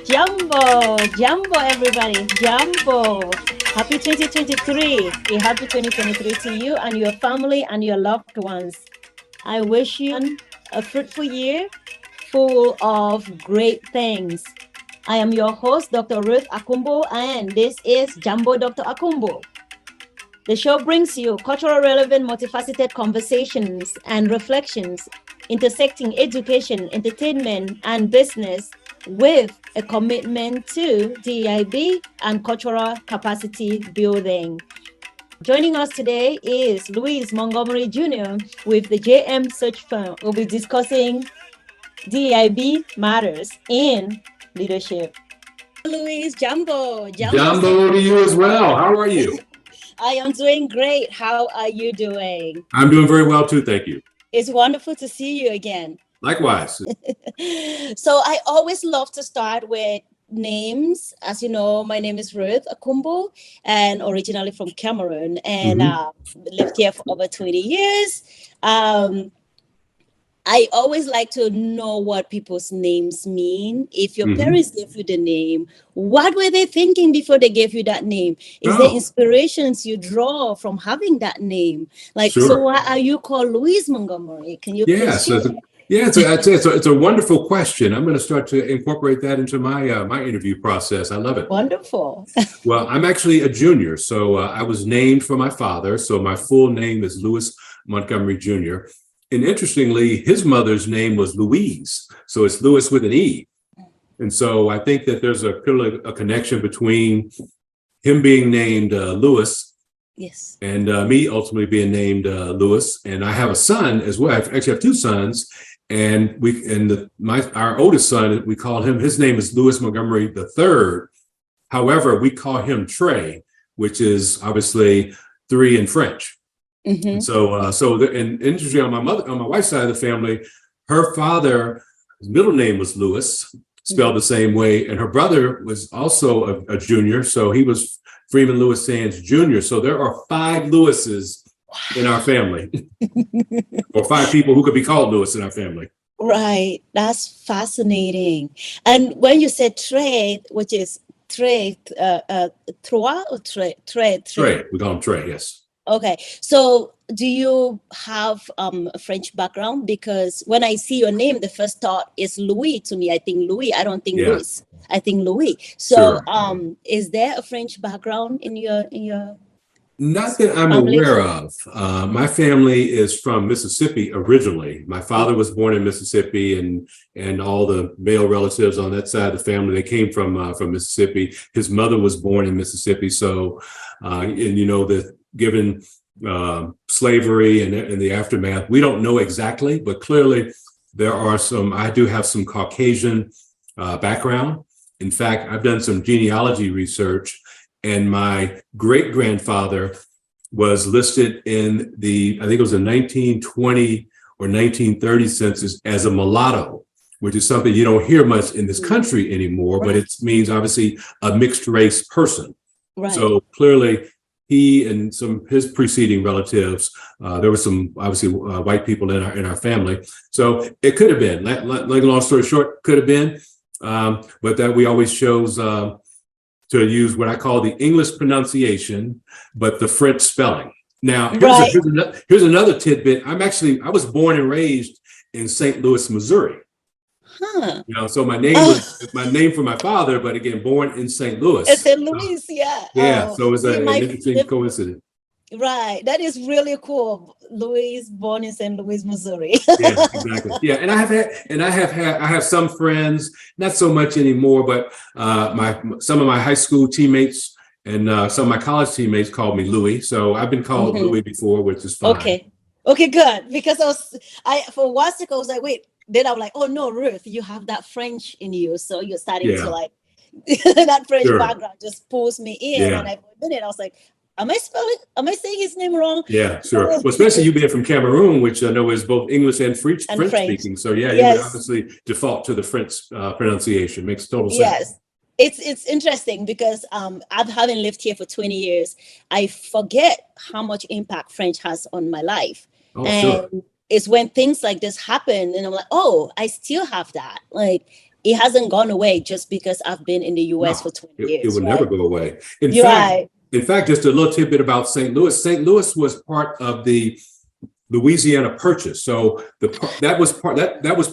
Jambo, Jambo, everybody, Jambo. Happy 2023. A happy 2023 to you and your family and your loved ones. I wish you a fruitful year full of great things. I am your host, Dr. Ruth Akumbu, and this is Jambo Dr. Akumbu. The show brings you cultural relevant, multifaceted conversations and reflections intersecting education, entertainment, and business with a commitment to DEIB and cultural capacity building. Joining us today is Louise Montgomery Jr. with the JM Search Firm. We'll be discussing DEIB matters in leadership. Louise, Jambo. Jambo to you as well. How are you? I am doing great. How are you doing? I'm doing very well too, thank you. It's wonderful to see you again. Likewise. So I always love to start with names. As you know, my name is Ruth Akumbu, and originally from Cameroon, and lived here for over 20 years. I always like to know what people's names mean. If your parents gave you the name, what were they thinking before they gave you that name? Is there inspirations you draw from having that name? Like, so why are you called Louise Montgomery? Can you please share? It's a wonderful question. I'm going to start to incorporate that into my my interview process. I love it. Wonderful. Well, I'm actually a junior, so I was named for my father. So my full name is Louis Montgomery Jr. And interestingly, his mother's name was Louise, so it's Louis with an E. And so I think that there's clearly a connection between him being named Louis, yes, and me ultimately being named Louis. And I have a son as well. I actually have two sons, and our oldest son, we call him. His name is Louis Montgomery III. However, we call him Trey, which is obviously 3 in French. Mm-hmm. And interestingly, on my wife's side of the family, her father's middle name was Louis, spelled the same way, and her brother was also a junior, so he was Freeman Louis Sands Jr. So there are 5 Louises in our family, or 5 people who could be called Louis in our family. Right, that's fascinating. And when you said Trey, which is Trey, Trois or Trey? Trey, we call him Trey, yes. Okay, so do you have a French background? Because when I see your name, the first thought is Louis to me. I think Louis. I don't think Louis. I think Louis. So, is there a French background in your? Not that I'm aware of. My family is from Mississippi originally. My father was born in Mississippi, and all the male relatives on that side of the family, they came from Mississippi. His mother was born in Mississippi. So, and you know that given slavery and the aftermath, we don't know exactly, but clearly there are I do have some Caucasian background. In fact, I've done some genealogy research, and my great-grandfather was listed in I think it was a 1920 or 1930 census as a mulatto, which is something you don't hear much in this country anymore, but it means obviously a mixed race person. Right. So clearly he and his preceding relatives, there were some obviously white people in our family. So it could have been, like long story short, could have been, but that we always chose to use what I call the English pronunciation, but the French spelling. Now, here's another tidbit. I was born and raised in St. Louis, Missouri. Huh. You know, so my name was my name for my father, but again, born in St. Louis. It's St. Louis, yeah. Yeah, so it's an interesting coincidence. Right, that is really cool. Louise, born in St. Louis, Missouri. Yeah, exactly. Yeah, and I have some friends, not so much anymore, but some of my high school teammates and some of my college teammates called me Louis. So I've been called Louis before, which is fine. Okay, good. Because for a while I was like, wait. Then I'm like, oh no, Ruth, you have that French in you, so you're starting to like that French background just pulls me in, and for a minute I was like, am I saying his name wrong? Yeah, sure. Well, especially you being from Cameroon, which I know is both English and French speaking. So you would obviously default to the French pronunciation. Makes total sense. Yes. It's interesting because I've having lived here for 20 years, I forget how much impact French has on my life. Oh, and it's when things like this happen and I'm like, oh, I still have that. Like it hasn't gone away just because I've been in the US for 20 years. It will right? never go away. Right. In fact, just a little tidbit about St. Louis. St. Louis was part of the Louisiana Purchase. So that was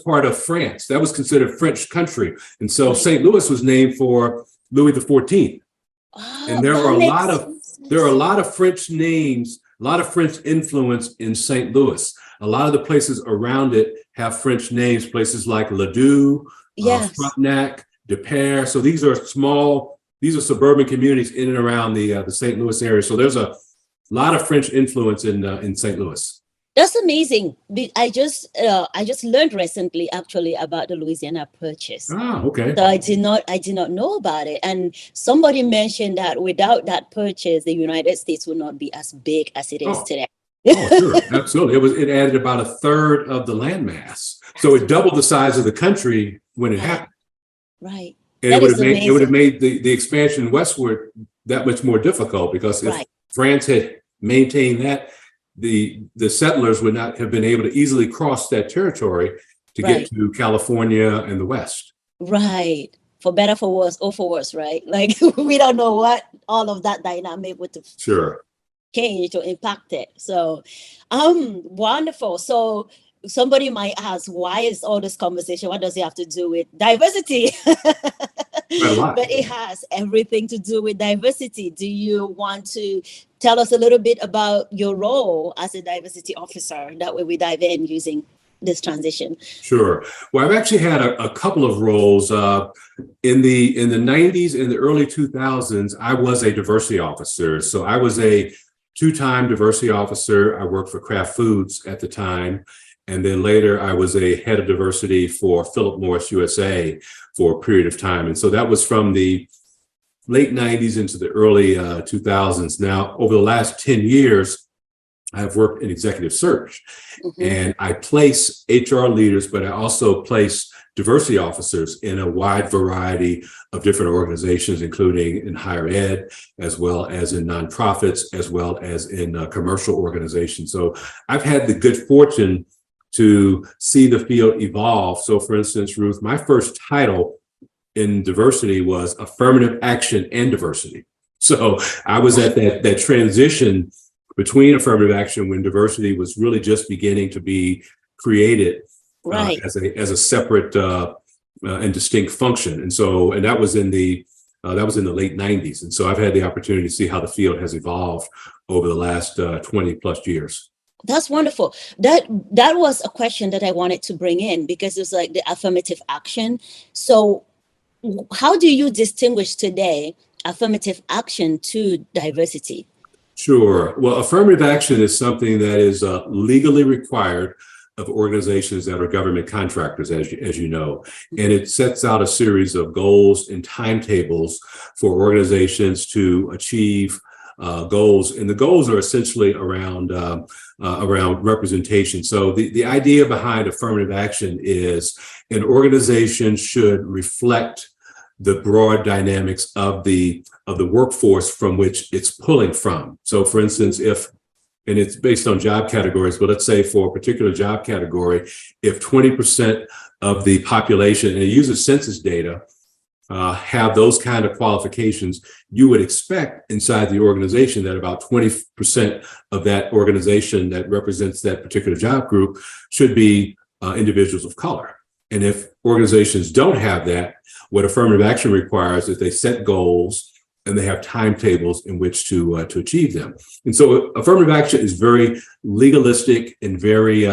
part of France. That was considered French country. And so Right. St. Louis was named for Louis XIV. And there are a lot of French names, a lot of French influence in St. Louis. A lot of the places around it have French names, places like Ladue, Frontenac, Des Peres. So these are suburban communities in and around the St. Louis area. So there's a lot of French influence in St. Louis. That's amazing. I just learned recently actually about the Louisiana Purchase. Okay. So I did not know about it. And somebody mentioned that without that purchase, the United States would not be as big as it is today. Sure, absolutely. It added about a third of the landmass. So it doubled the size of the country when it happened. Right. And it would have made the expansion westward that much more difficult, because if France had maintained that, the settlers would not have been able to easily cross that territory to get to California and the West. Right. For better, for worse, or for worse, right? Like we don't know what all of that dynamic would change to impact it. So wonderful. So somebody might ask, why is all this conversation? What does it have to do with diversity? But it has everything to do with diversity. Do you want to tell us a little bit about your role as a diversity officer? That way we dive in using this transition. Sure. Well, I've actually had a couple of roles. In the 90s, in the early 2000s, I was a diversity officer. So I was a 2-time diversity officer. I worked for Kraft Foods at the time. And then later I was a head of diversity for Philip Morris USA for a period of time. And so that was from the late 90s into the early 2000s. Now, over the last 10 years, I've worked in executive search, and I place HR leaders, but I also place diversity officers in a wide variety of different organizations, including in higher ed, as well as in nonprofits, as well as in commercial organizations. So I've had the good fortune to see the field evolve. So for instance, Ruth, my first title in diversity was Affirmative Action and Diversity. So I was at that transition between affirmative action when diversity was really just beginning to be created as a separate and distinct function. And that was in the late 90s. And so I've had the opportunity to see how the field has evolved over the last 20 plus years. That's wonderful. That was a question that I wanted to bring in, because it's like the affirmative action. So how do you distinguish today affirmative action to diversity? Sure. Well, affirmative action is something that is legally required of organizations that are government contractors, as you know, and it sets out a series of goals and timetables for organizations to achieve goals, and the goals are essentially around representation. So the idea behind affirmative action is an organization should reflect the broad dynamics of the workforce from which it's pulling from. So for instance, and it's based on job categories, but let's say for a particular job category, if 20% of the population, and it uses census data, have those kind of qualifications, you would expect inside the organization that about 20% of that organization that represents that particular job group should be individuals of color. And if organizations don't have that, what affirmative action requires is they set goals and they have timetables in which to achieve them. And so affirmative action is very legalistic and very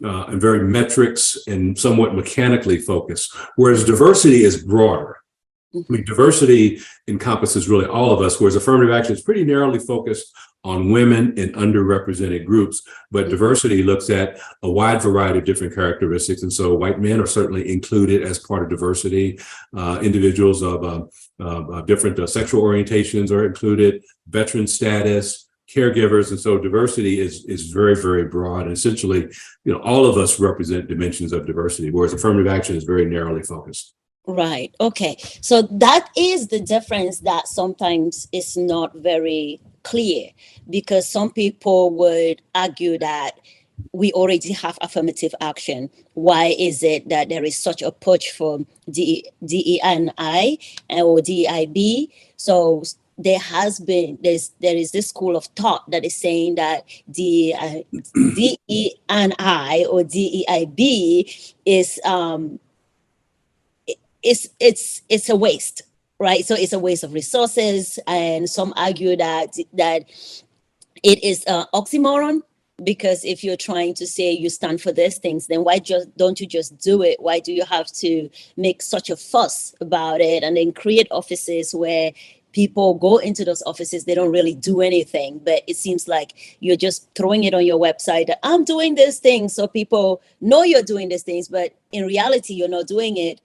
metrics and somewhat mechanically focused, whereas diversity is broader. I mean, diversity encompasses really all of us, whereas affirmative action is pretty narrowly focused on women and underrepresented groups, but diversity looks at a wide variety of different characteristics. And so white men are certainly included as part of diversity. Individuals of different sexual orientations are included, veteran status, caregivers. And so diversity is very, very broad. And essentially, all of us represent dimensions of diversity, whereas affirmative action is very narrowly focused. Right. Okay. So that is the difference that sometimes is not very clear, because some people would argue that we already have affirmative action. Why is it that there is such a push for DEI or DEIB? So there is this school of thought that is saying that DEI or DEIB it's a waste, right? So it's a waste of resources, and some argue that it is an oxymoron, because if you're trying to say you stand for these things, then why don't you just do it? Why do you have to make such a fuss about it and then create offices where people go into those offices, they don't really do anything, but it seems like you're just throwing it on your website that I'm doing this thing so people know you're doing these things, but in reality you're not doing it,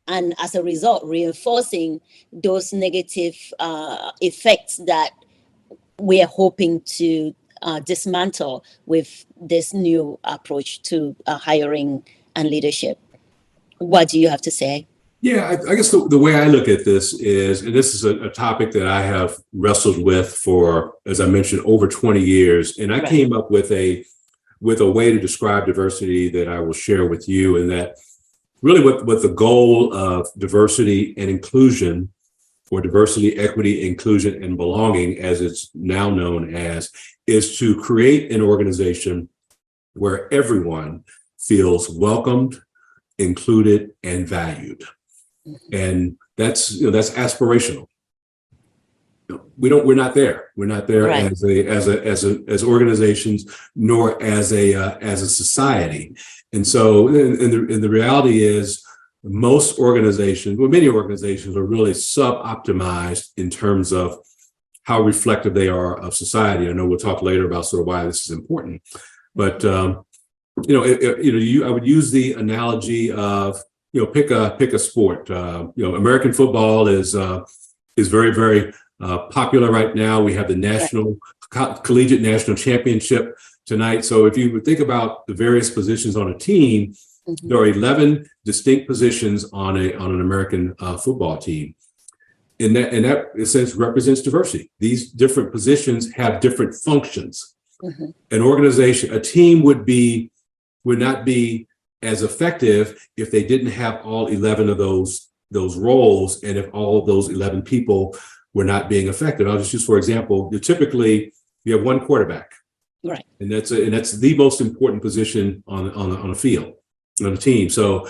and as a result reinforcing those negative effects that we are hoping to dismantle with this new approach to hiring and leadership. What do you have to say? Yeah, I guess the way I look at this is, and this is a topic that I have wrestled with for, as I mentioned, over 20 years. And I came up with a way to describe diversity that I will share with you, and that really what the goal of diversity and inclusion, or diversity, equity, inclusion, and belonging, as it's now known as, is to create an organization where everyone feels welcomed, included, and valued. And that's aspirational. We're not there. We're not there Right. as organizations, nor as a society. And so, and the reality is, most organizations, well, many organizations are really sub-optimized in terms of how reflective they are of society. I know we'll talk later about sort of why this is important, but I would use the analogy of, pick a sport. American football is very, very popular right now. We have the national collegiate national championship tonight. So if you would think about the various positions on a team, there are 11 distinct positions on an American football team. And that in a sense represents diversity. These different positions have different functions. An organization, a team would not be as effective if they didn't have all 11 of those roles, and if all of those 11 people were not being effective. I'll just use, for example, you have one quarterback, right? And that's the most important position on a field, on a team. So,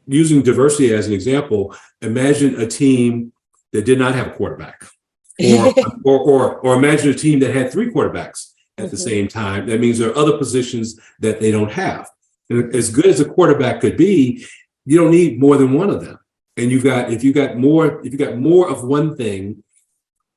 using diversity as an example, imagine a team that did not have a quarterback, or imagine a team that had three quarterbacks at the same time. That means there are other positions that they don't have. And as good as a quarterback could be, you don't need more than one of them. And if you got more of one thing,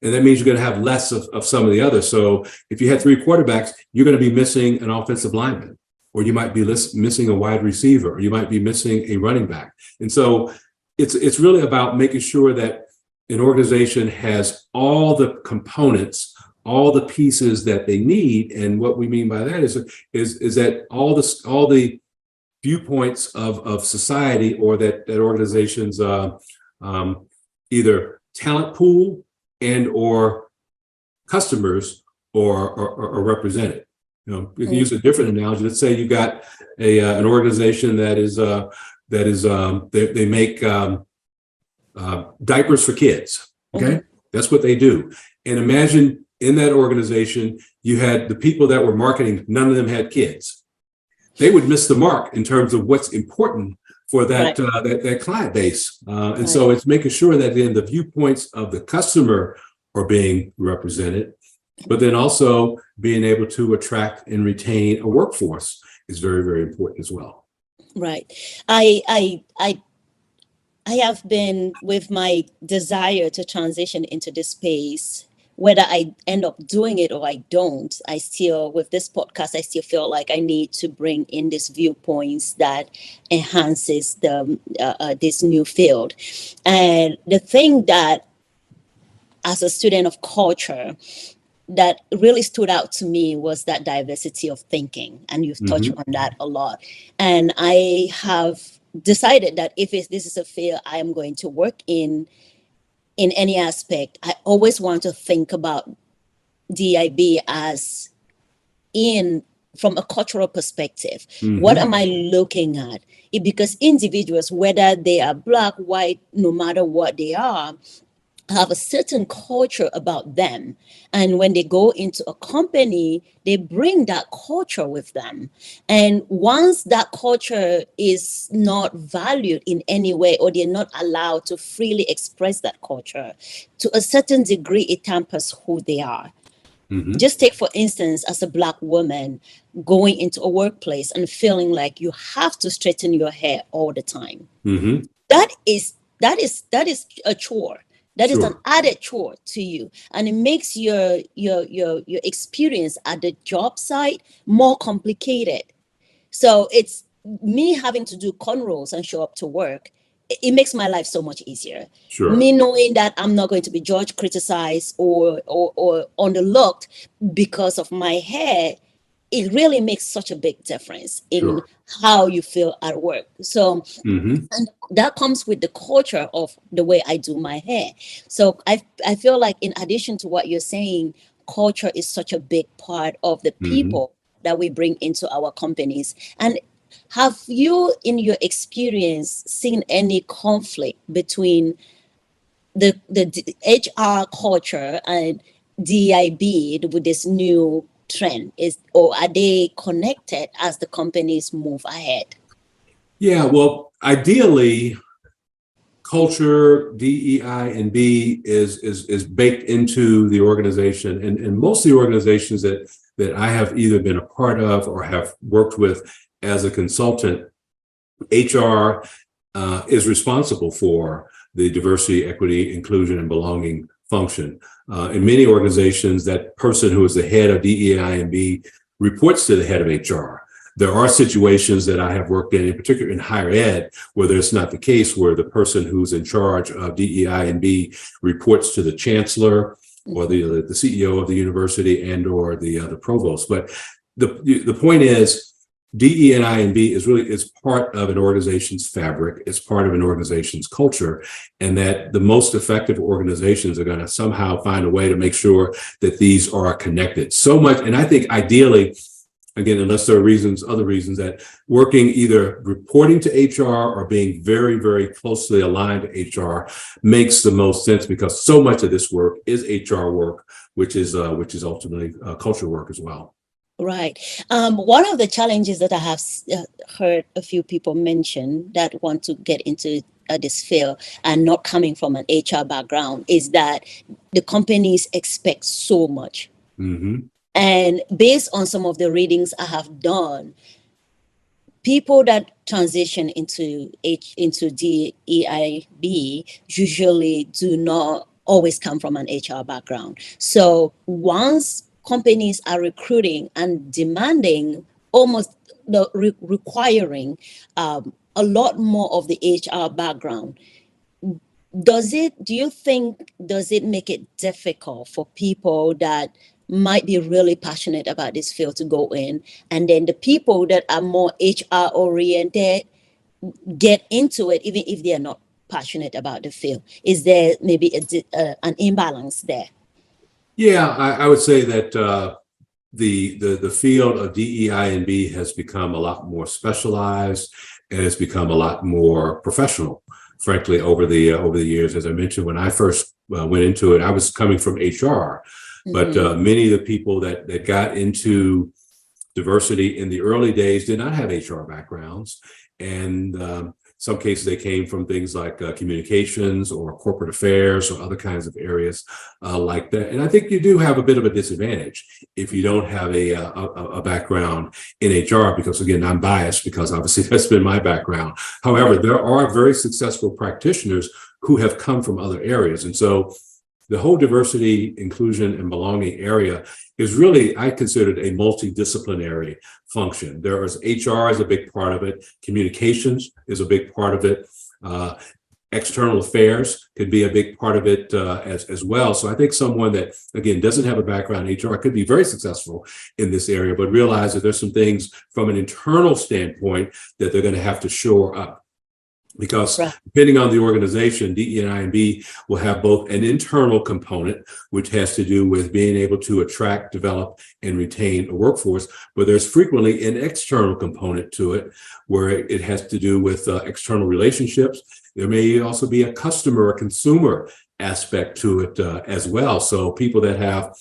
and that means you're going to have less of some of the others. So if you had three quarterbacks, you're going to be missing an offensive lineman, or you might be missing a wide receiver, or you might be missing a running back. And so it's really about making sure that an organization has all the components, all the pieces that they need. And what we mean by that is that all the viewpoints of society, or that organization's either talent pool and or customers are represented. You can use a different analogy. Let's say you got an organization they make diapers for kids. Okay, that's what they do. And imagine in that organization you had the people that were marketing. None of them had kids. They would miss the mark in terms of what's important for that that client base. And so it's making sure that then the viewpoints of the customer are being represented, but then also being able to attract and retain a workforce is very, very important as well. Right. I have been, with my desire to transition into this space, whether I end up doing it or I don't, with this podcast, I still feel like I need to bring in these viewpoints that enhances this new field. And the thing that, as a student of culture, that really stood out to me was that diversity of thinking. And you've touched on that a lot. And I have decided that if this is a field I am going to work in any aspect, I always want to think about DEIB as in from a cultural perspective. Mm-hmm. What am I looking at? Because individuals, whether they are Black, white, no matter what they are, have a certain culture about them. And when they go into a company, they bring that culture with them. And once that culture is not valued in any way, or they're not allowed to freely express that culture, to a certain degree, it tampers who they are. Mm-hmm. Just take, for instance, as a Black woman going into a workplace and feeling like you have to straighten your hair all the time. Mm-hmm. That is a chore. That is an Sure. added chore to you, and it makes your experience at the job site more complicated. So it's me having to do cornrows and show up to work. It makes my life so much easier. Sure. Me knowing that I'm not going to be judged, criticized, or underlooked because of my hair, it really makes such a big difference in Sure. how you feel at work. So, Mm-hmm. and that comes with the culture of the way I do my hair. So I feel like, in addition to what you're saying, culture is such a big part of the Mm-hmm. people that we bring into our companies. And have you, in your experience, seen any conflict between the HR culture and DEIB with this new trend? Or are they connected as the companies move ahead? Yeah, well, ideally, culture, DEI and B is baked into the organization, and most of the organizations that I have either been a part of or have worked with as a consultant, HR is responsible for the diversity, equity, inclusion, and belonging function. In many organizations, that person who is the head of DEI and B reports to the head of HR. There are situations that I have worked in particular in higher ed, where that's not the case, where the person who's in charge of DEI and B reports to the chancellor or the CEO of the university and or the provost. But the point is, DE&I and B is part of an organization's fabric. It's part of an organization's culture, and that the most effective organizations are going to somehow find a way to make sure that these are connected so much. And I think ideally, again, unless there are other reasons, that working either reporting to HR or being very, very closely aligned to HR makes the most sense, because so much of this work is HR work, which is ultimately culture work as well. Right. One of the challenges that I have heard a few people mention that want to get into this field and not coming from an HR background is that the companies expect so much. Mm-hmm. And based on some of the readings I have done, people that transition into DEIB usually do not always come from an HR background. So once companies are recruiting and demanding, almost requiring a lot more of the HR background, does it make it difficult for people that might be really passionate about this field to go in, and then the people that are more HR oriented get into it even if they are not passionate about the field? Is there maybe an imbalance there? Yeah, I would say that the field of DEI and B has become a lot more specialized, and it's become a lot more professional, frankly, over the years. As I mentioned, when I first went into it, I was coming from HR, but many of the people that got into diversity in the early days did not have HR backgrounds, and some cases they came from things like communications or corporate affairs or other kinds of areas like that. And I think you do have a bit of a disadvantage if you don't have a background in HR, because again, I'm biased because obviously that's been my background. However, there are very successful practitioners who have come from other areas. And so the whole diversity, inclusion, and belonging area is really, I consider it a multidisciplinary function. There is HR is a big part of it. Communications is a big part of it. External affairs could be a big part of it as well. So I think someone that, again, doesn't have a background in HR could be very successful in this area, but realize that there's some things from an internal standpoint that they're going to have to shore up. Because Right. depending on the organization, DE&I and B will have both an internal component, which has to do with being able to attract, develop, and retain a workforce, but there's frequently an external component to it, where it has to do with external relationships. There may also be a customer or consumer aspect to it as well. So people that have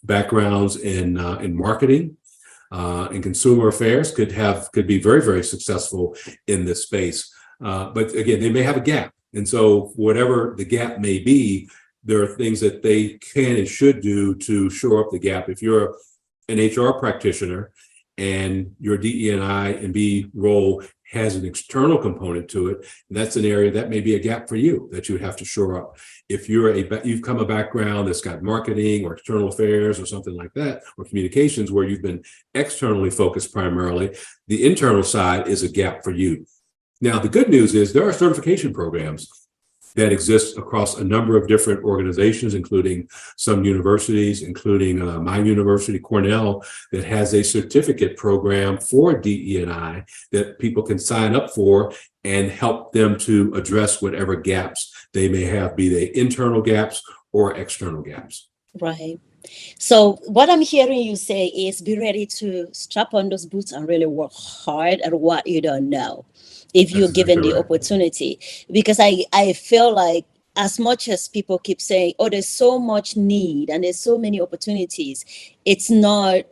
backgrounds in marketing, and consumer affairs could be very, very successful in this space. But again, they may have a gap. And so whatever the gap may be, there are things that they can and should do to shore up the gap. If you're an HR practitioner and your DE&I and B role has an external component to it, that's an area that may be a gap for you that you would have to shore up. If you've come a background that's got marketing or external affairs or something like that, or communications where you've been externally focused primarily, the internal side is a gap for you. Now, the good news is there are certification programs that exist across a number of different organizations, including some universities, including my university, Cornell, that has a certificate program for DE&I that people can sign up for and help them to address whatever gaps they may have, be they internal gaps or external gaps. Right. So what I'm hearing you say is be ready to strap on those boots and really work hard at what you don't know, if you're given the opportunity. Because I feel like as much as people keep saying, oh, there's so much need and there's so many opportunities, it's not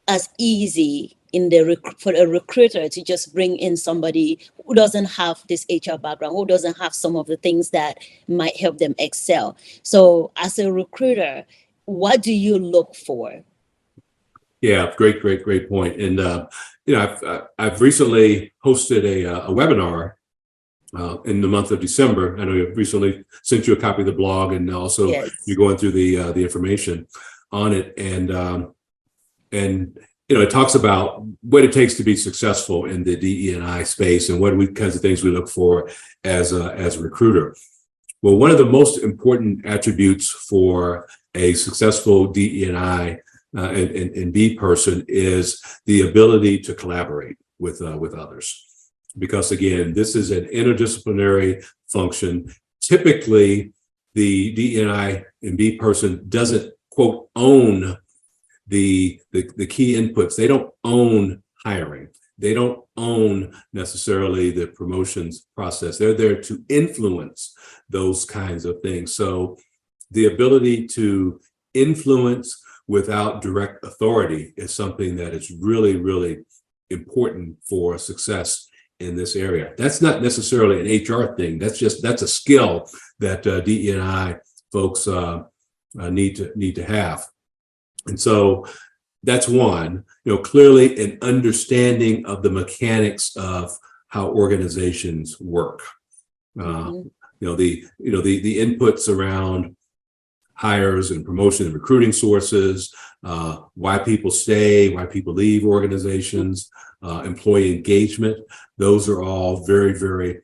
as easy for a recruiter to just bring in somebody who doesn't have this HR background, who doesn't have some of the things that might help them excel. So as a recruiter, what do you look for? Yeah, great point. And I've recently hosted a webinar in the month of December. I know I've recently sent you a copy of the blog, and also Yes. you're going through the information on it. And it talks about what it takes to be successful in the DE&I space and what kinds of things we look for as a recruiter. Well, one of the most important attributes for a successful DE&I and B person is the ability to collaborate with others. Because again, this is an interdisciplinary function. Typically, the DE&I and B person doesn't, quote, own the key inputs. They don't own hiring. They don't own necessarily the promotions process. They're there to influence those kinds of things. So the ability to influence without direct authority is something that is really, really important for success in this area. That's not necessarily an HR thing. That's a skill that DE&I folks need to have. And so that's one. Clearly an understanding of the mechanics of how organizations work. The inputs around hires and promotion and recruiting sources, why people stay, why people leave organizations, employee engagement. Those are all very, very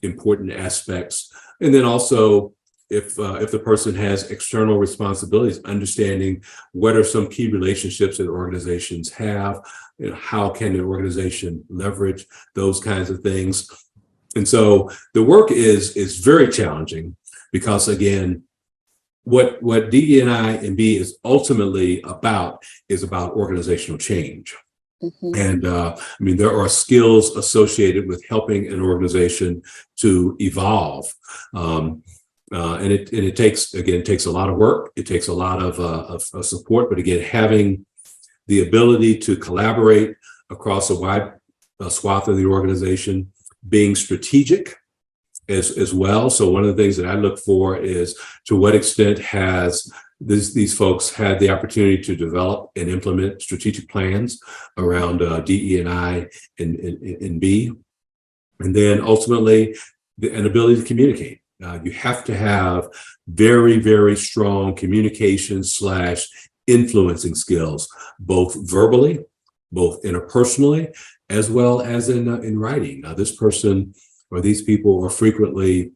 important aspects. And then also, if the person has external responsibilities, understanding what are some key relationships that organizations have, how can the organization leverage those kinds of things. And so the work is very challenging because, again, what DE&I and B is ultimately about is about organizational change. Mm-hmm. And there are skills associated with helping an organization to evolve. And it takes a lot of work. It takes a lot of support, but again, having the ability to collaborate across a wide swath of the organization, being strategic as well. So one of the things that I look for is to what extent has these folks had the opportunity to develop and implement strategic plans around DE&I and B, and then ultimately an ability to communicate. You have to have very, very strong communication / influencing skills, both verbally, both interpersonally, as well as in writing. Now, this person or these people are frequently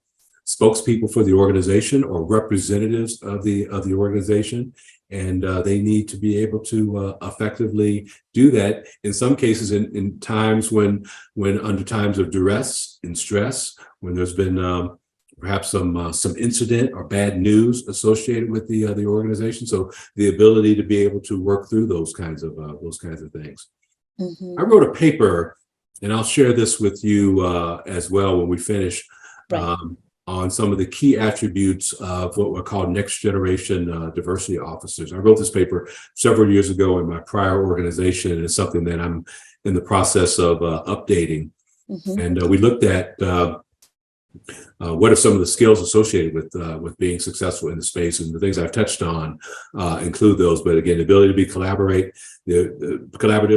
spokespeople for the organization or representatives of the organization. and they need to be able to effectively do that. In some cases, in times when under times of duress and stress, when there's been perhaps some incident or bad news associated with the organization. So the ability to be able to work through those kinds of things. I wrote a paper, and I'll share this with you as well when we finish, on some of the key attributes of what were called next generation diversity officers. I wrote this paper several years ago in my prior organization, and it's something that I'm in the process of updating. And we looked at what are some of the skills associated with being successful in the space, and the things I've touched on include those. But again, the ability to be collaborative,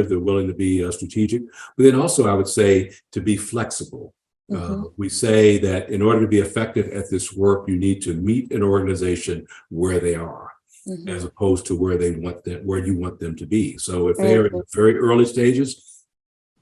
they're willing to be strategic, but then also I would say to be flexible. We say that in order to be effective at this work, you need to meet an organization where they are, as opposed to where you want them to be. So if they're in the very early stages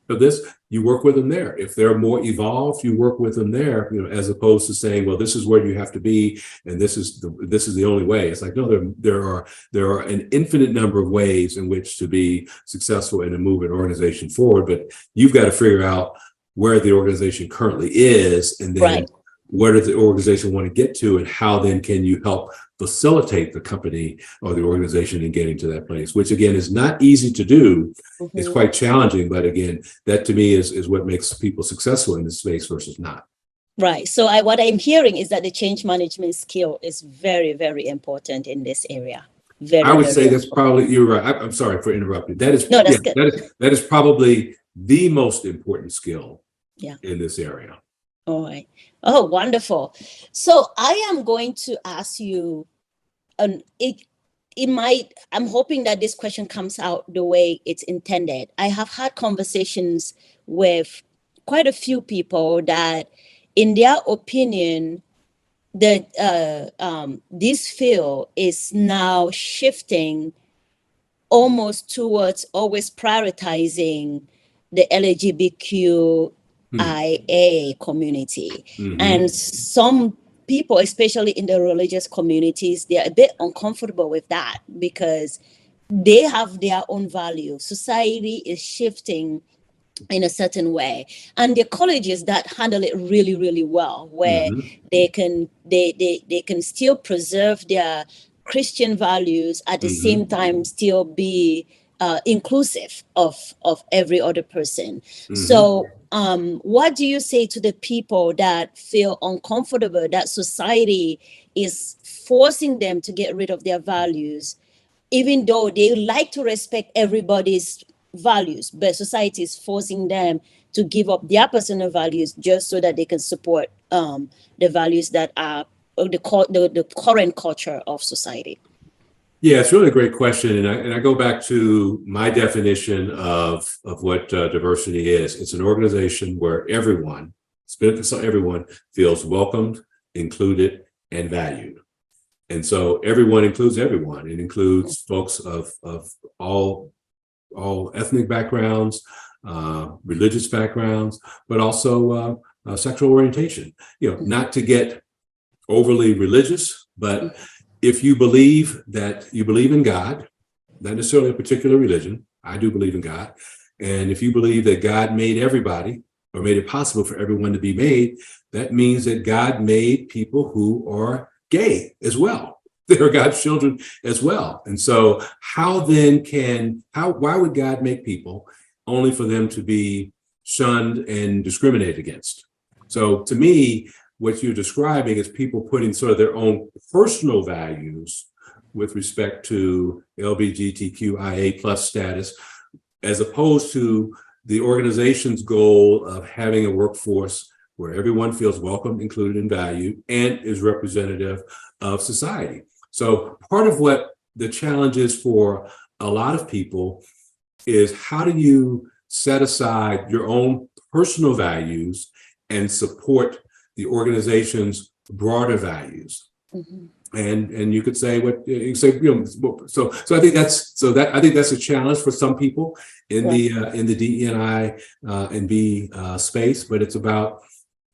of this, you work with them there. If they're more evolved, you work with them there, as opposed to saying, well, this is where you have to be, and this is the only way. It's like, no, there are an infinite number of ways in which to be successful and to move an organization forward, but you've got to figure out where the organization currently is, and then where does the organization want to get to, and how then can you help facilitate the company or the organization in getting to that place, which again is not easy to do. It's quite challenging, but again, that to me is what makes people successful in this space versus not. Right. So what I'm hearing is that the change management skill is very, very important in this area. I would say that's probably, you're right. I'm sorry for interrupting. That is, no, that's good. That is probably the most important skill in this area. All right. Oh, wonderful. So I am going to ask you, I'm hoping that this question comes out the way it's intended. I have had conversations with quite a few people that, in their opinion, that this field is now shifting almost towards always prioritizing the LGBTQIA community. And some people, especially in the religious communities, they're a bit uncomfortable with that because they have their own values. Society is shifting in a certain way, and the colleges that handle it really, really well, where they can still preserve their Christian values at the same time still be inclusive of every other person. So what do you say to the people that feel uncomfortable that society is forcing them to get rid of their values, even though they like to respect everybody's values, but society is forcing them to give up their personal values just so that they can support the values that are the current culture of society? Yeah, it's really a great question, and I go back to my definition of what diversity is. It's an organization where everyone feels welcomed, included, and valued. And so everyone includes everyone. It includes folks of all ethnic backgrounds, religious backgrounds, but also sexual orientation. Not to get overly religious, but if you believe in God, not necessarily a particular religion, I do believe in God. And if you believe that God made everybody, or made it possible for everyone to be made, that means that God made people who are gay as well. They're God's children as well. And so why would God make people only for them to be shunned and discriminated against? So to me, what you're describing is people putting sort of their own personal values with respect to LGBTQIA plus status, as opposed to the organization's goal of having a workforce where everyone feels welcome, included, and valued, and is representative of society. So part of what the challenge is for a lot of people is, how do you set aside your own personal values and support the organization's broader values? And you could say what you say. So I think that's a challenge for some people in the DE&I and B space. But it's about,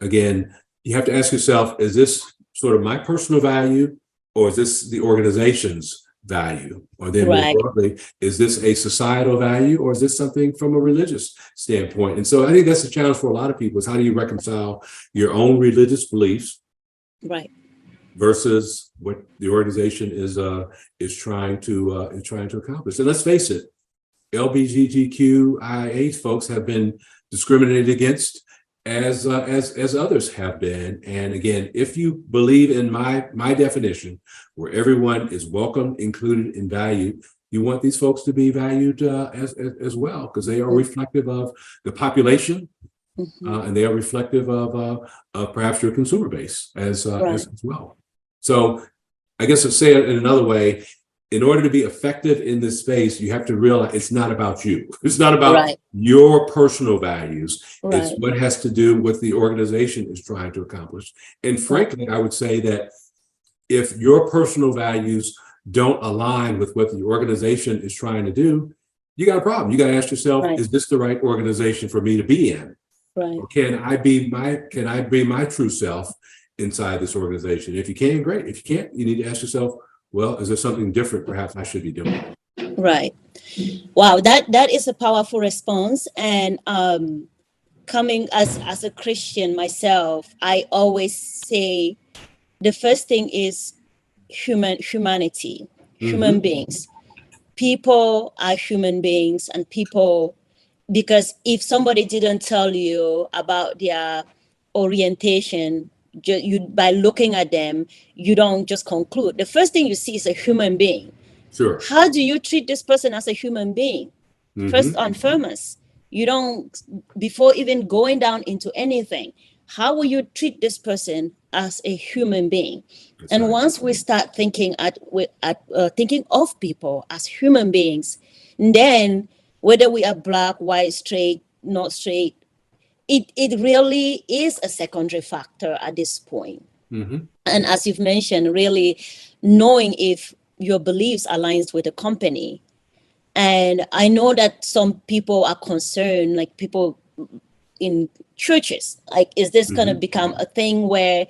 again, you have to ask yourself: is this sort of my personal value, or is this the organization's value? Or then more broadly, is this a societal value, or is this something from a religious standpoint? And so I think that's the challenge for a lot of people, is how do you reconcile your own religious beliefs versus what the organization is trying to accomplish? And let's face it, LGBTQIA folks have been discriminated against as others have been. And again, if you believe in my definition, where everyone is welcome, included, and valued, you want these folks to be valued as well, because they are reflective of the population, and they are reflective of perhaps your consumer base as well. So I guess to say it in another way, in order to be effective in this space, you have to realize it's not about you. It's not about your personal values. It's what has to do with the organization is trying to accomplish. And frankly, I would say that if your personal values don't align with what the organization is trying to do, you got a problem. You got to ask yourself, is this the right organization for me to be in? Or can I be my true self inside this organization? If you can, great. If you can't, you need to ask yourself, well, is there something different perhaps I should be doing? Right. Wow, that is a powerful response. And coming as a Christian myself, I always say the first thing is humanity, human beings. People are human beings, and people, because if somebody didn't tell you about their orientation, you by looking at them, you don't just conclude. The first thing you see is a human being. Sure. How do you treat this person as a human being? First and foremost, you don't, before even going down into anything, how will you treat this person as a human being? That's and once we start thinking thinking of people as human beings, then whether we are black, white, straight, not straight, it really is a secondary factor at this point. And as you've mentioned, really knowing if your beliefs aligns with the company. And I know that some people are concerned, like people in churches, like, is this going to become a thing where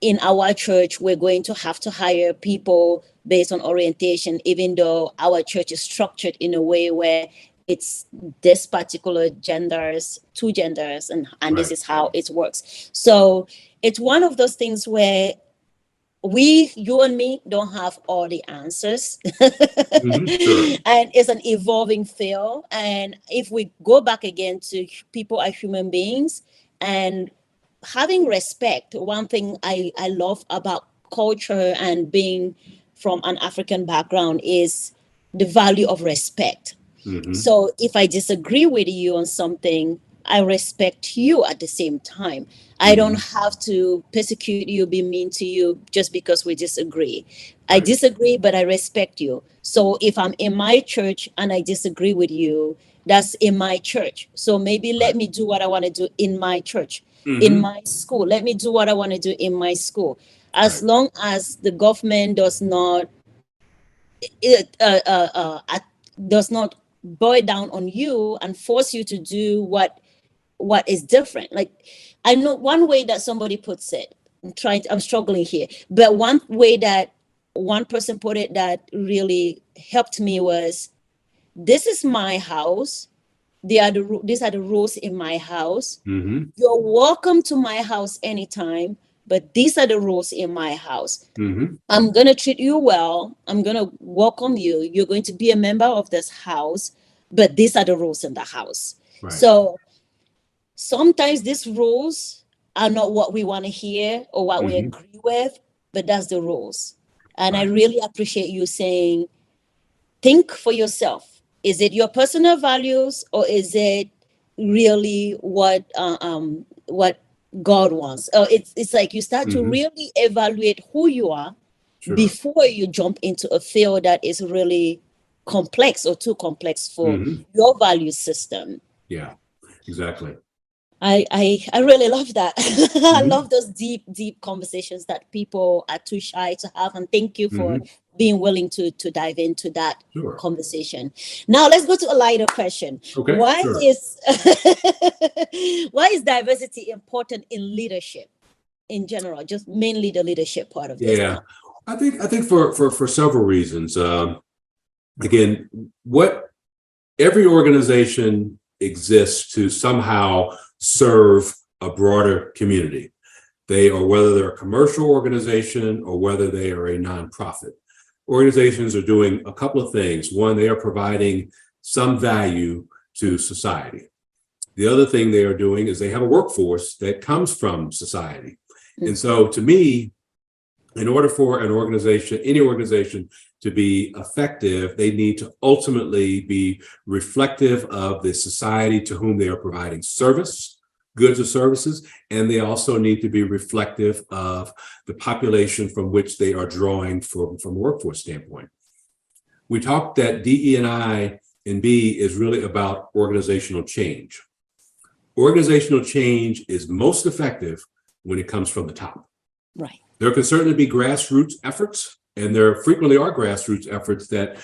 in our church, we're going to have to hire people based on orientation, even though our church is structured in a way where it's this particular genders, two genders, and this is how it works. So it's one of those things where you and me don't have all the answers. Sure. And it's an evolving field. And if we go back again to people are human beings and having respect, one thing I love about culture and being from an African background is the value of respect. So if I disagree with you on something, I respect you at the same time. I don't have to persecute you, be mean to you just because we disagree. I disagree, but I respect you. So if I'm in my church and I disagree with you, that's in my church. So maybe let me do what I want to do in my church, in my school. Let me do what I want to do in my school. As long as the government does not boil down on you and force you to do what is different. Like, I know one way that somebody puts it, I'm struggling here, but one way that one person put it that really helped me was, this is my house. These are the rules in my house. You're welcome to my house anytime, but these are the rules in my house. I'm going to treat you well. I'm going to welcome you. You're going to be a member of this house, but these are the rules in the house. So sometimes these rules are not what we want to hear or what we agree with, but that's the rules. And I really appreciate you saying, think for yourself. Is it your personal values, or is it really what God wants? It's like you start to really evaluate who you are before you jump into a field that is really complex or too complex for your value system. Yeah, exactly. I really love that. I love those deep conversations that people are too shy to have. And thank you for being willing to dive into that conversation. Now let's go to a lighter question. Okay, why is diversity important in leadership in general? Just mainly the leadership part of this. Yeah. I think for several reasons. Again, what every organization exists to somehow serve a broader community. Whether they're a commercial organization or whether they are a nonprofit. Organizations are doing a couple of things. One, they are providing some value to society. The other thing they are doing is they have a workforce that comes from society. And so to me, in order for an organization, any organization to be effective, they need to ultimately be reflective of the society to whom they are providing service, goods or services, and they also need to be reflective of the population from which they are drawing from a workforce standpoint. We talked that DE&I and B is really about organizational change. Organizational change is most effective when it comes from the top. Right. There can certainly be grassroots efforts, and there frequently are grassroots efforts that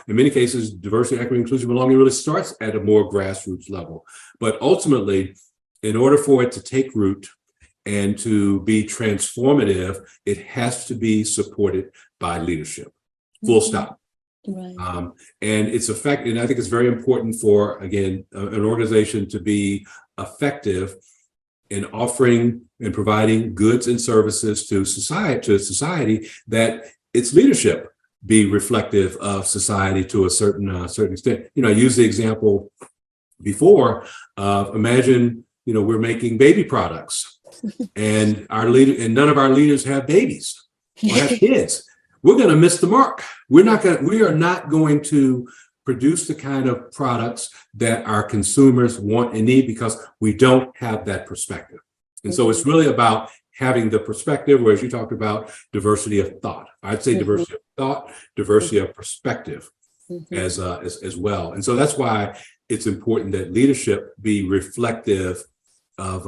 in many cases, diversity, equity, inclusion, belonging really starts at a more grassroots level. But ultimately, in order for it to take root and to be transformative, it has to be supported by leadership. Full stop. Right. And it's effective, and I think it's very important for, again, an organization to be effective in offering and providing goods and services to society, that its leadership be reflective of society to a certain extent. I used the example before of imagine, we're making baby products and none of our leaders have babies or have kids. We're going to miss the mark. We are not going to produce the kind of products that our consumers want and need because we don't have that perspective. And so it's really about having the perspective, whereas you talked about diversity of thought. I'd say diversity of thought, diversity of perspective as well. And so that's why it's important that leadership be reflective of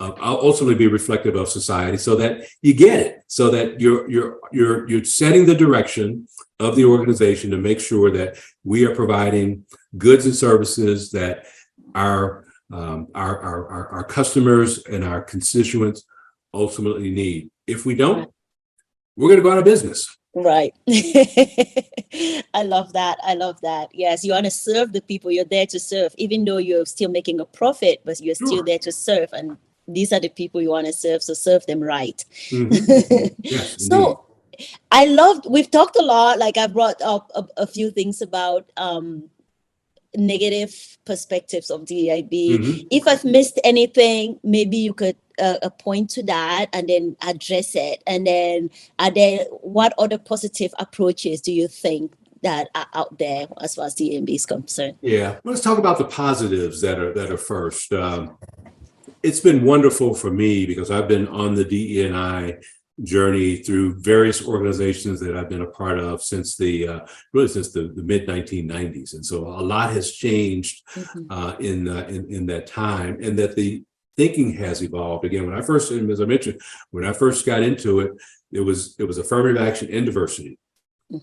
ultimately be reflective of society, so that you get it, so that you're setting the direction of the organization to make sure that we are providing goods and services that our customers and our constituents ultimately need. If we don't, we're going to go out of business. Right. I love that. I love that. Yes, you want to serve the people. You're there to serve, even though you're still making a profit, but you're still there to serve. And these are the people you want to serve. So serve them right. Yes, so we've talked a lot, like I brought up a few things about negative perspectives of DEIB. If I've missed anything, maybe you could point to that and then address it. And then what other positive approaches do you think that are out there as far as DEIB is concerned? Yeah, let's talk about the positives that are first. It's been wonderful for me because I've been on the DE&I journey through various organizations that I've been a part of since the mid 1990s, and so a lot has changed in that time, and that the thinking has evolved. Again, as I mentioned, when I first got into it, it was affirmative action and diversity.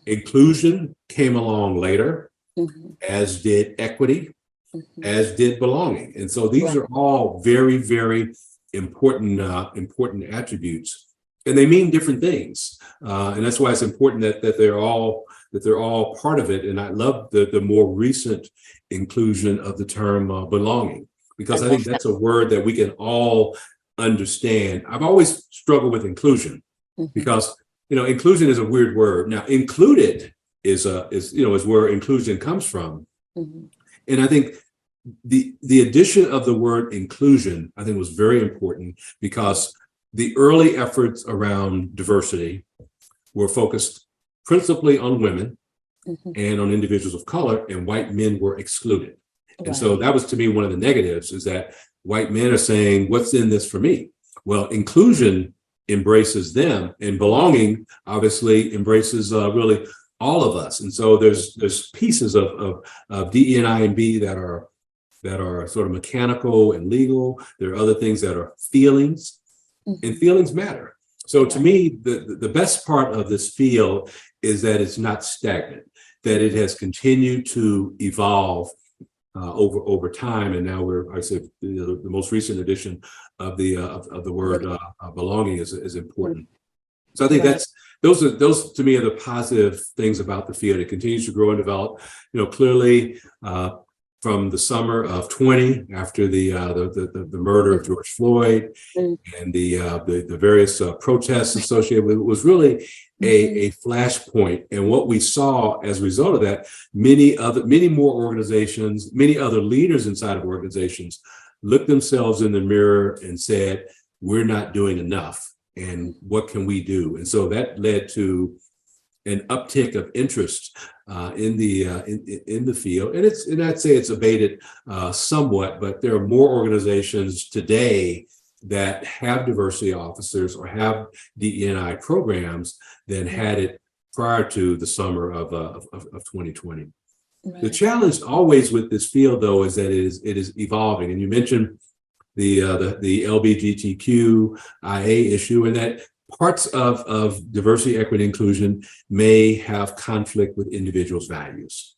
Inclusion came along later, as did equity, as did belonging, and so these are all very, very important attributes. And they mean different things, and that's why it's important that they're all part of it. And I love the more recent inclusion of the term belonging, because I think that's a word that we can all understand. I've always struggled with inclusion because inclusion is a weird word. Now, included is where inclusion comes from, and I think the addition of the word inclusion, I think, was very important, because the early efforts around diversity were focused principally on women and on individuals of color, and white men were excluded. And so that was, to me, one of the negatives, is that white men are saying, what's in this for me? Well, inclusion embraces them, and belonging obviously embraces really all of us. And so there's pieces of DE&I and B that are sort of mechanical and legal. There are other things that are feelings. And feelings matter. So to me, the best part of this field is that it's not stagnant, that it has continued to evolve over time. And now the most recent edition of the word belonging is important. So I think Right. those to me are the positive things about the field. It continues to grow and develop. Clearly, from the summer of 20, after the murder of George Floyd and the various protests associated with it, was really a flashpoint. And what we saw as a result of that, many more organizations, many other leaders inside of organizations looked themselves in the mirror and said, we're not doing enough. And what can we do? And so that led to an uptick of interest in the field, and I'd say it's abated somewhat. But there are more organizations today that have diversity officers or have DE&I programs than had it prior to the summer of 2020. Right. The challenge always with this field, though, is that it is evolving, and you mentioned the LGBTQIA issue, and that parts of diversity, equity, inclusion may have conflict with individuals' values.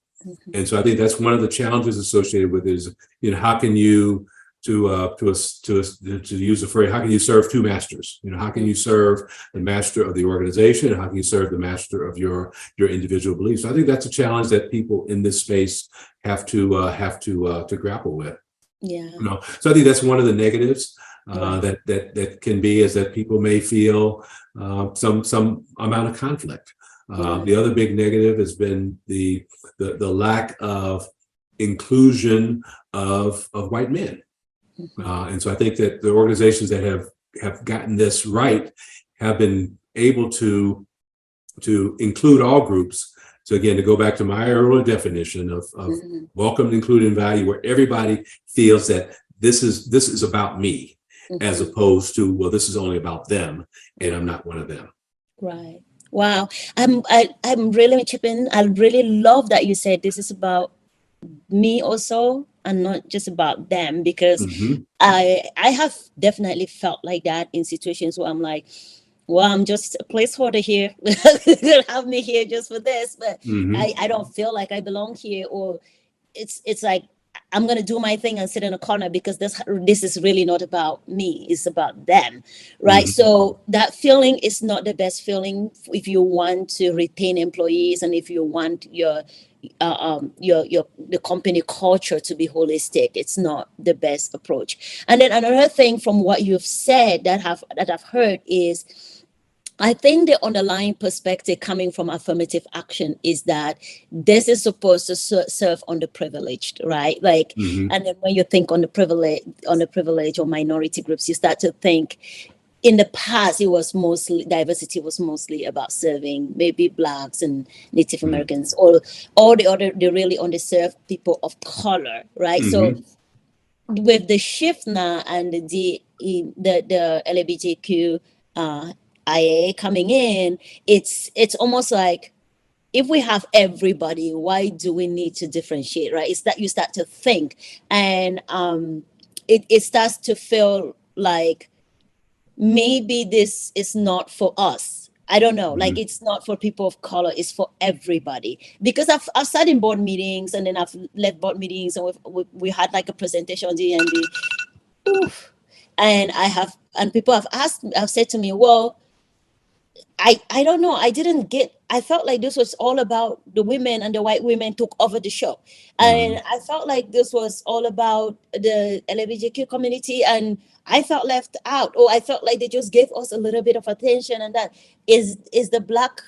And so I think that's one of the challenges associated with it is, how can you, to use the phrase, how can you serve two masters? How can you serve the master of the organization, and how can you serve the master of your individual beliefs? So I think that's a challenge that people in this space have to grapple with. Yeah. So I think that's one of the negatives that can be, is that people may feel some amount of conflict. The other big negative has been the lack of inclusion of white men. And so I think that the organizations that have gotten this right have been able to include all groups. So again, to go back to my earlier definition of welcome, include, and value, where everybody feels that this is about me, as opposed to, well, this is only about them, and I'm not one of them. Right. Wow. I'm really chipping. I really love that you said this is about me also, and not just about them, because I have definitely felt like that in situations where I'm like, well, I'm just a placeholder here. Have me here just for this, but I don't feel like I belong here, or it's like I'm gonna do my thing and sit in a corner because this is really not about me. It's about them, right? So that feeling is not the best feeling if you want to retain employees, and if you want your the company culture to be holistic. It's not the best approach. And then another thing from what you've said that I've heard is, I think the underlying perspective coming from affirmative action is that this is supposed to serve underprivileged, right? Like, and then when you think on the privilege or minority groups, you start to think, in the past, diversity was mostly about serving maybe Blacks and Native Americans, or all the really underserved people of color, right? So with the shift now and the LGBTQ IA coming in, it's almost like, if we have everybody, why do we need to differentiate, right? It's that you start to think, and it starts to feel like maybe this is not for us. I don't know, like it's not for people of color, it's for everybody. Because I've sat in board meetings, and then I've led board meetings, and we had like a presentation on DND. And people have said to me, well, I don't know. I felt like this was all about the women, and the white women took over the show. And I felt like this was all about the LGBTQ community, and I felt left out, or I felt like they just gave us a little bit of attention. And that is the black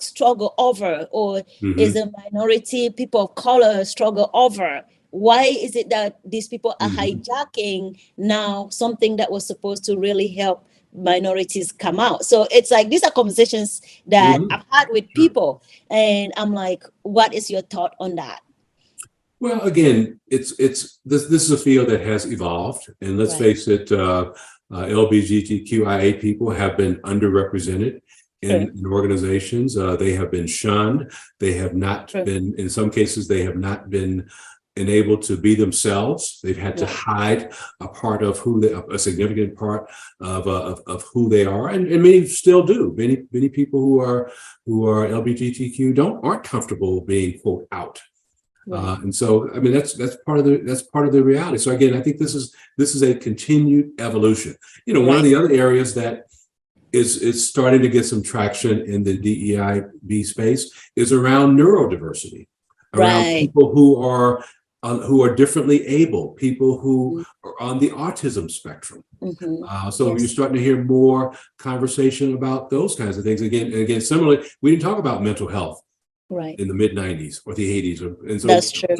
struggle over, or is the minority people of color struggle over? Why is it that these people are hijacking now something that was supposed to really help minorities come out? So it's like, these are conversations that I've had with people, and I'm like, what is your thought on that? Well, again, this is a field that has evolved, and let's face it, LGBTQIA people have been underrepresented in organizations. They have been shunned. They have not been, in some cases, they have not been enabled to be themselves. They've had to hide a significant part of who they are, and many still do. Many people who are LGBTQ aren't comfortable being, quote, out. And so, I mean, that's part of the reality. So again, I think this is a continued evolution. One of the other areas that is starting to get some traction in the DEIB space is around neurodiversity, around Right. people who are differently able, people who are on the autism spectrum. So Yes. you're starting to hear more conversation about those kinds of things. Again, similarly, we didn't talk about mental health Right. in the mid 90s or the 80s. And so, That's true.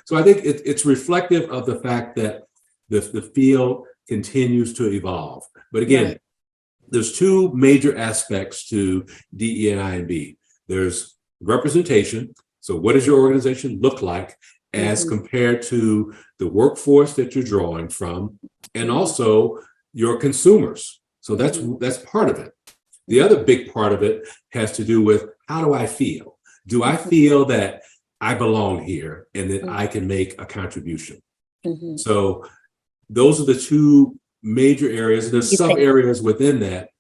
so I think it's reflective of the fact that the field continues to evolve. But again, Right. there's two major aspects to DE&I&B. There's representation. So what does your organization look like as compared to the workforce that you're drawing from, and also your consumers? So that's part of it. The other big part of it has to do with, how do I feel? Do I feel that I belong here and that I can make a contribution? So those are the two major areas, and there's sub areas within that.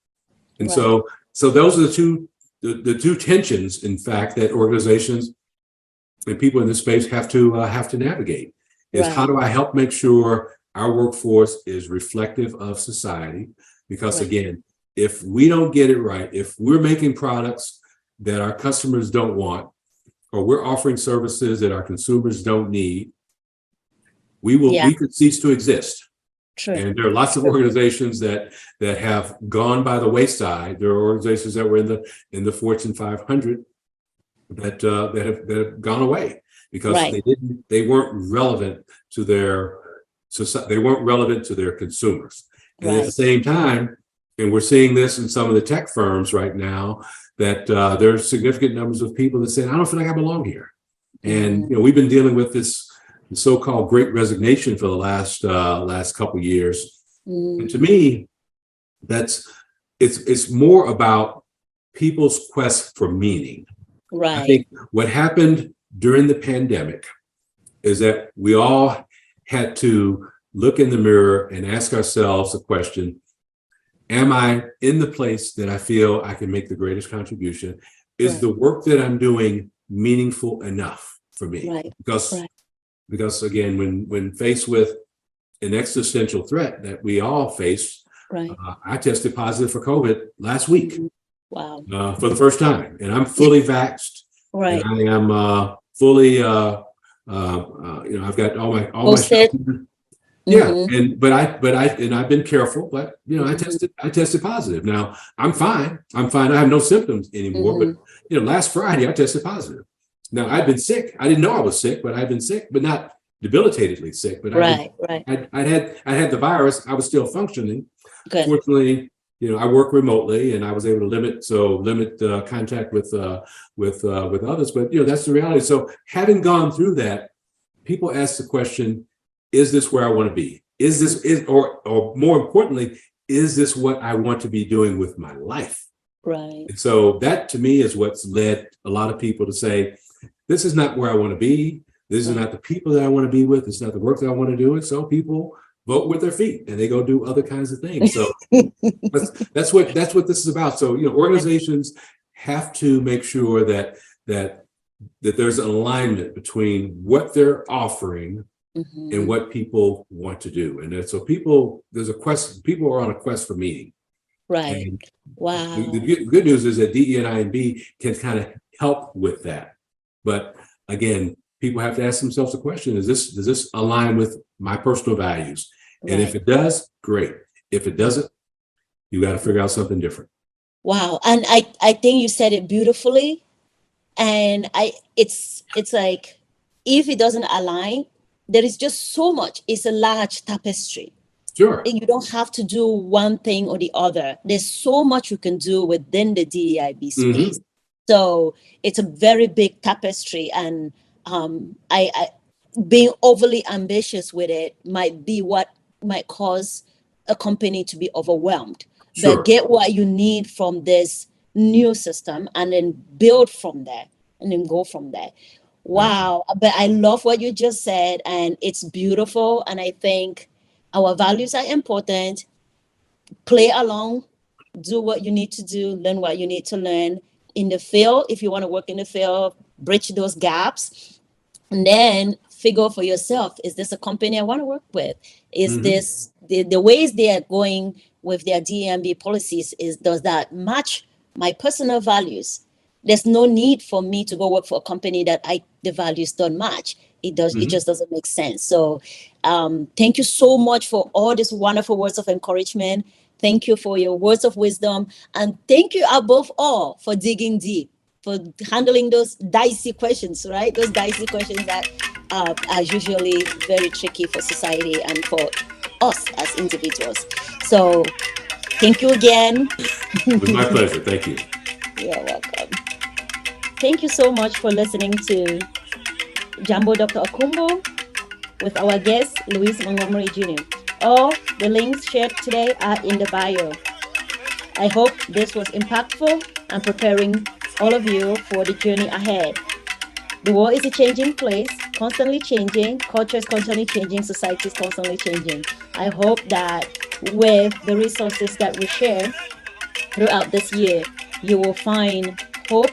And Right. so those are the two tensions, in fact, that organizations and people in this space have to navigate. Is Right. how do I help make sure our workforce is reflective of society? Because Right. again, if we don't get it right, if we're making products that our customers don't want, or we're offering services that our consumers don't need, we could cease to exist. True. And there are lots of organizations that have gone by the wayside. There are organizations that were in the Fortune 500 that have gone away because Right. they weren't relevant to their society. They weren't relevant to their consumers. And at the Right. same time, and we're seeing this in some of the tech firms right now, that there are significant numbers of people that say, I don't feel like I belong here. And we've been dealing with this so-called Great Resignation for the last couple of years. And to me, it's more about people's quest for meaning. I Right. think what happened during the pandemic is that we all had to look in the mirror and ask ourselves the question, am I in the place that I feel I can make the greatest contribution? Is Right. the work that I'm doing meaningful enough for me? Right. Because again, when faced with an existential threat that we all face, Right. I tested positive for COVID last week Wow. for the first time, and I'm fully vaxxed. Right. And I am fully, I've got all my Posted. shots. Yeah, but I've been careful, but I tested positive. Now I'm fine. I have no symptoms anymore. But last Friday I tested positive. Now I'd been sick. I didn't know I was sick, but I'd been sick, but not debilitatedly sick. But Right. I had the virus. I was still functioning. Good. Fortunately, I work remotely, and I was able to limit contact with others. But that's the reality. So having gone through that, people ask the question, is this where I want to be? Or more importantly, is this what I want to be doing with my life? Right. And so that to me is what's led a lot of people to say, this is not where I want to be. This is not the people that I want to be with. It's not the work that I want to do. And so people vote with their feet and they go do other kinds of things. So that's what this is about. So, organizations have to make sure that there's an alignment between what they're offering and what people want to do. And so people are on a quest for meaning. Right. And wow. The good news is that DE&I&B can kind of help with that. But again, people have to ask themselves the question, does this align with my personal values? And if it does, great. If it doesn't, you got to figure out something different. Wow. And I think you said it beautifully. And it's like, if it doesn't align, there is just so much. It's a large tapestry. Sure. And you don't have to do one thing or the other. There's so much you can do within the DEIB space. So it's a very big tapestry. And I being overly ambitious with it might be what might cause a company to be overwhelmed. Sure. But get what you need from this new system and then build from there and then go from there. Wow. But I love what you just said, and it's beautiful. And I think our values are important. Play along, do what you need to do, learn what you need to learn in the field. If you want to work in the field, bridge those gaps, and then figure for yourself, is this a company I want to work with? Is Mhm. this the ways they are going with their DEIB policies, does that match my personal values? There's no need for me to go work for a company that the values don't match. It just doesn't make sense. So thank you so much for all these wonderful words of encouragement. Thank you for your words of wisdom. And thank you above all for digging deep, for handling those dicey questions, right? Those dicey questions that are usually very tricky for society and for us as individuals. So thank you again. It was my pleasure. Thank you. You're welcome. Thank you so much for listening to Jambo Dr. Akumbu with our guest, Luis Montgomery Jr. All the links shared today are in the bio. I hope this was impactful and preparing all of you for the journey ahead. The world is a changing place, constantly changing, culture is constantly changing, society is constantly changing. I hope that with the resources that we share throughout this year, you will find hope,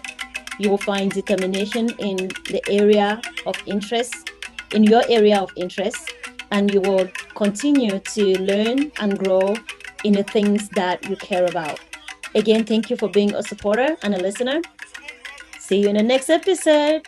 you will find determination in the area of interest, in your area of interest, and you will continue to learn and grow in the things that you care about. Again, thank you for being a supporter and a listener. See you in the next episode.